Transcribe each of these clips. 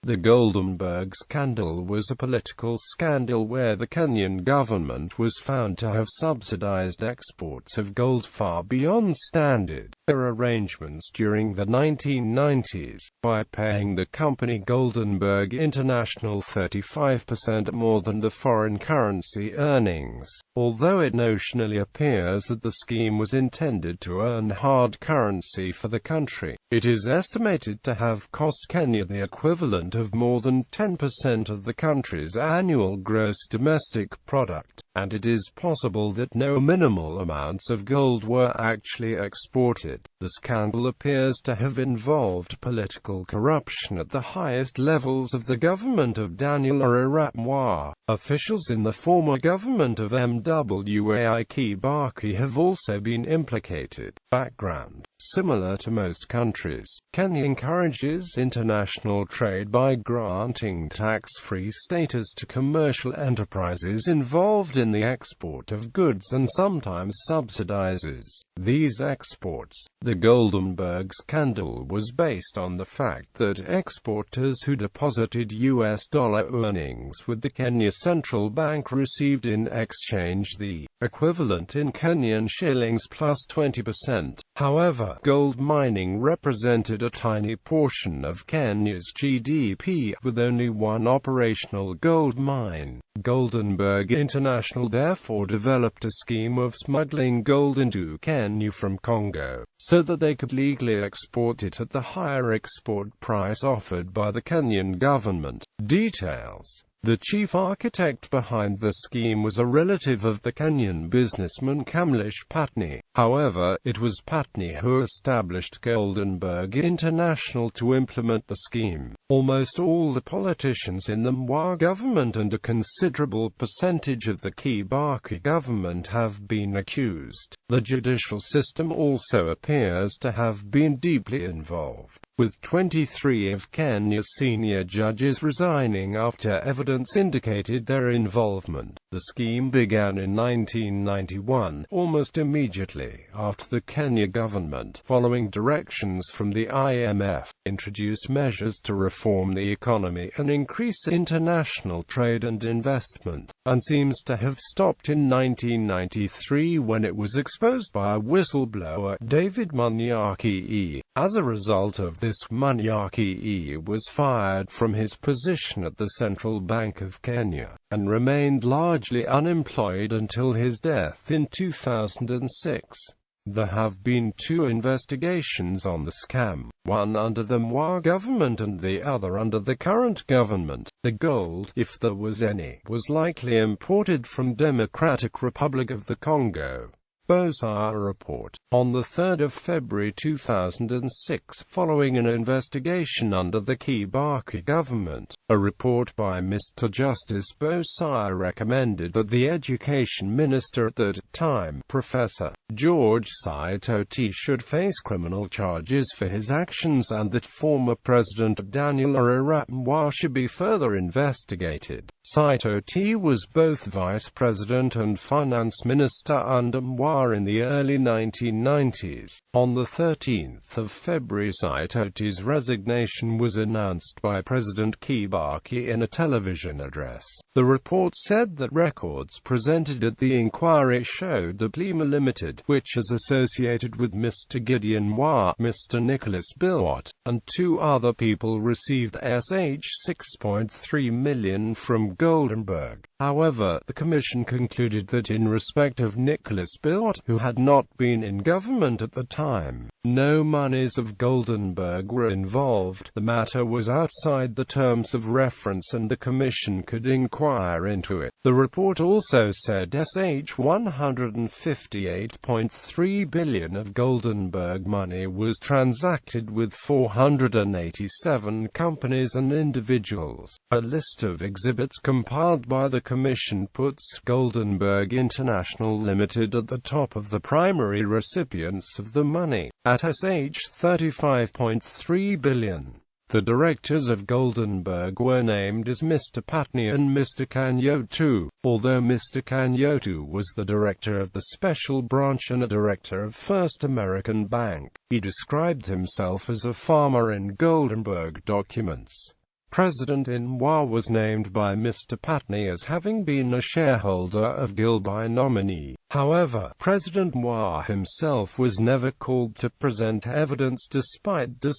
The Goldenberg Scandal was a political scandal where the Kenyan government was found to have subsidized exports of gold far beyond standard arrangements during the 1990s, by paying the company Goldenberg International 35% more than the foreign currency earnings. Although it notionally appears that the scheme was intended to earn hard currency for the country, it is estimated to have cost Kenya the equivalent of more than 10% of the country's annual gross domestic product, and it is possible that no minimal amounts of gold were actually exported. The scandal appears to have involved political corruption at the highest levels of the government of Daniel Arap Moi. Officials in the former government of Mwai Kibaki have also been implicated. Background: similar to most countries, Kenya encourages international trade by granting tax-free status to commercial enterprises involved in the export of goods and sometimes subsidizes these exports. The Goldenberg Scandal was based on the fact that exporters who deposited US dollar earnings with the Kenya Central Bank received in exchange the equivalent in Kenyan shillings plus 20%. However, gold mining represented a tiny portion of Kenya's GDP, with only one operational gold mine. Goldenberg International therefore developed a scheme of smuggling gold into Kenya from Congo, so that they could legally export it at the higher export price offered by the Kenyan government. Details: the chief architect behind the scheme was a relative of the Kenyan businessman Kamlesh Patni. However, it was Patni who established Goldenberg International to implement the scheme. Almost all the politicians in the Mwai government and a considerable percentage of the Kibaki government have been accused. The judicial system also appears to have been deeply involved, with 23 of Kenya's senior judges resigning after evidence indicated their involvement. The scheme began in 1991, almost immediately after the Kenya government, following directions from the IMF, introduced measures to reform the economy and increase international trade and investment, and seems to have stopped in 1993 when it was exposed by a whistleblower, David Mwai. As a result of this, Mwai was fired from his position at the Central Bank of Kenya, and remained largely unemployed until his death in 2006. There have been two investigations on the scam, one under the Mwai government and the other under the current government. The gold, if there was any, was likely imported from Democratic Republic of the Congo. Bosire report. On 3 February 2006, following an investigation under the Kibaki government, a report by Mr. Justice Bosire recommended that the education minister at that time, Professor George Saitoti, should face criminal charges for his actions, and that former President Daniel Arap Moi should be further investigated. Saitoti was both vice president and finance minister under Moi in the early 1990s. On 13 February, Saitoti's resignation was announced by President Kibaki in a television address. The report said that records presented at the inquiry showed that Lima Limited, which is associated with Mr. Gideon Moi, Mr. Nicholas Bilwat, and two other people, received $6.3 million from Goldenberg. However, the Commission concluded that in respect of Nicholas Bilwat, who had not been in government at the time, no monies of Goldenberg were involved. The matter was outside the terms of reference and the Commission could inquire into it. The report also said $158.3 billion of Goldenberg money was transacted with 487 companies and individuals. A list of exhibits compiled by the Commission puts Goldenberg International Limited at the top of the primary recipients of the money, at $35.3 billion. The directors of Goldenberg were named as Mr. Patni and Mr. Kanyotu. Although Mr. Kanyotu was the director of the special branch and a director of First American Bank, he described himself as a farmer in Goldenberg documents. President Mwai was named by Mr. Patney as having been a shareholder of GIL by nominee. However, President Mwai himself was never called to present evidence despite this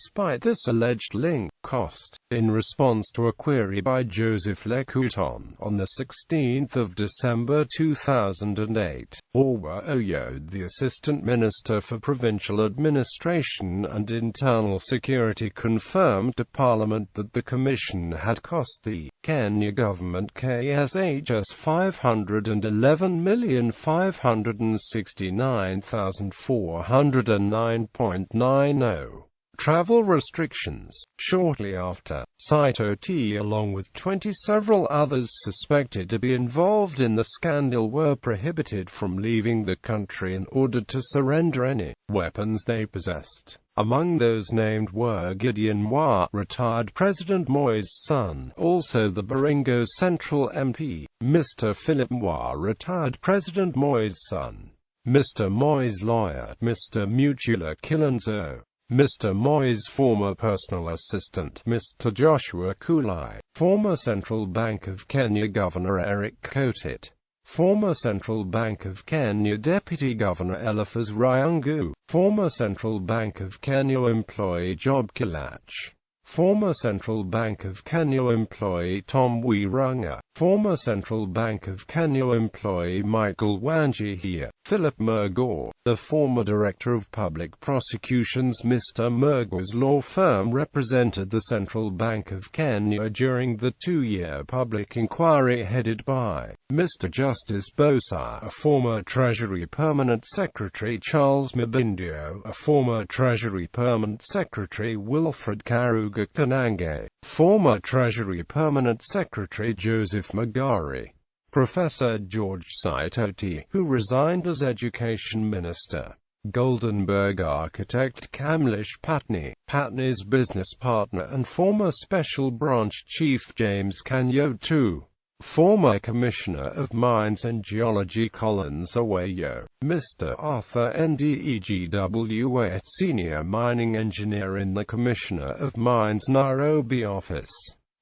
alleged link. Cost. In response to a query by Joseph Lekouton on 16 December 2008, Orwa Oyo, the Assistant Minister for Provincial Administration and Internal Security, confirmed to Parliament that the Commission had cost the Kenya government KSHS $511,569,409.90. Travel restrictions. Shortly after, Saitoti along with several others suspected to be involved in the scandal were prohibited from leaving the country and ordered to surrender any weapons they possessed. Among those named were Gideon Mwai, retired President Moi's son, also the Baringo Central MP, Mr. Philip Mwai, retired President Moi's son, Mr. Moi's lawyer, Mr. Mutula Kilonzo, Mr. Moi's former personal assistant, Mr. Joshua Kulai, former Central Bank of Kenya Governor Eric Kotit, former Central Bank of Kenya Deputy Governor Eliphas Ryangu, former Central Bank of Kenya employee Job Kilach, former Central Bank of Kenya employee Tom Wirunga, former Central Bank of Kenya employee Michael Wanjihia, Philip Murgaw, the former Director of Public Prosecutions. Mr. Murgaw's law firm represented the Central Bank of Kenya during the 2-year public inquiry headed by Mr. Justice Bosa, a former Treasury Permanent Secretary Charles Mabindio, a former Treasury Permanent Secretary Wilfred Karuga Kanange, former Treasury Permanent Secretary Joseph Magari, Professor George Saitoti, who resigned as Education Minister, Goldenberg architect Kamlesh Patney, Patney's business partner and former Special Branch Chief James Kanyotu, former Commissioner of Mines and Geology Collins Aweyo, Mr. Arthur Ndegwa, Senior Mining Engineer in the Commissioner of Mines Nairobi office,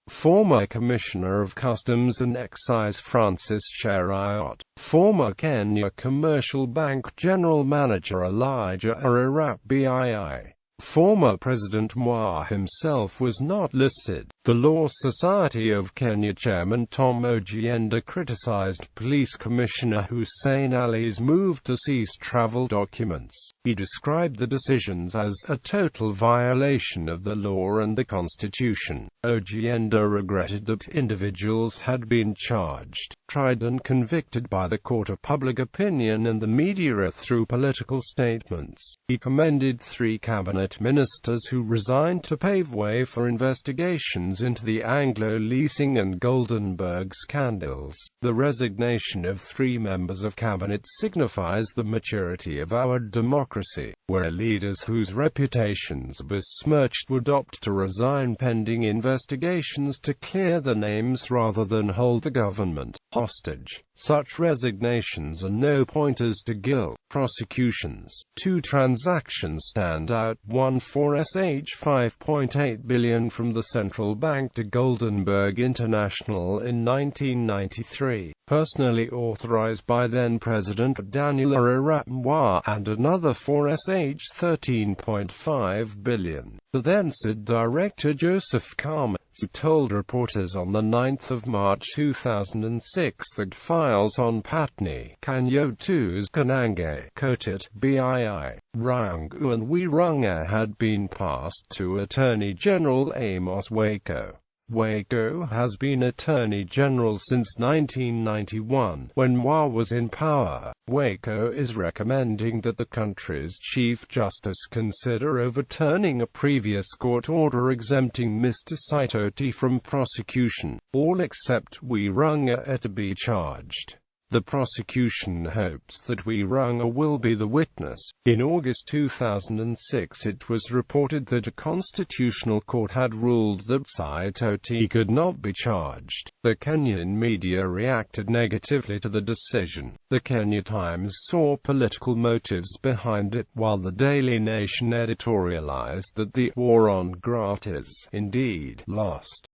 former Commissioner of Customs and Excise Francis Cheriot, former Kenya Commercial Bank General Manager Elijah Arap Moi. Former President Mwai himself was not listed. The Law Society of Kenya chairman Tom Ojienda criticized Police Commissioner Hussein Ali's move to seize travel documents. He described the decisions as a total violation of the law and the Constitution. Ojienda regretted that individuals had been charged, tried and convicted by the court of public opinion and the media through political statements. He commended 3 cabinet ministers who resigned to pave way for investigations into the Anglo leasing and Goldenberg scandals. The resignation of 3 members of cabinet signifies the maturity of our democracy, where leaders whose reputations are besmirched would opt to resign pending investigations to clear their names rather than hold the government hostage. Such resignations are no pointers to GIL prosecutions. 2 transactions stand out: one for $5.8 billion from the central bank to Goldenberg International in 1993, personally authorized by then-President Daniel Arap Moi, and another for $13.5 billion. The then-SID Director Joseph Kama told reporters on 9 March 2006 that files on Patney, Kanyotu's Kanange, Kotit, Bii, Ryangu and Wirunga had been passed to Attorney General Amos Wako. Wako has been Attorney General since 1991, when Mwai was in power. Wako is recommending that the country's Chief Justice consider overturning a previous court order exempting Mr. Saitoti from prosecution. All except Wirunga are to be charged. The prosecution hopes that Wirunga will be the witness. In August 2006 it was reported that a constitutional court had ruled that Saitoti could not be charged. The Kenyan media reacted negatively to the decision. The Kenya Times saw political motives behind it, while the Daily Nation editorialized that the war on graft is, indeed, lost.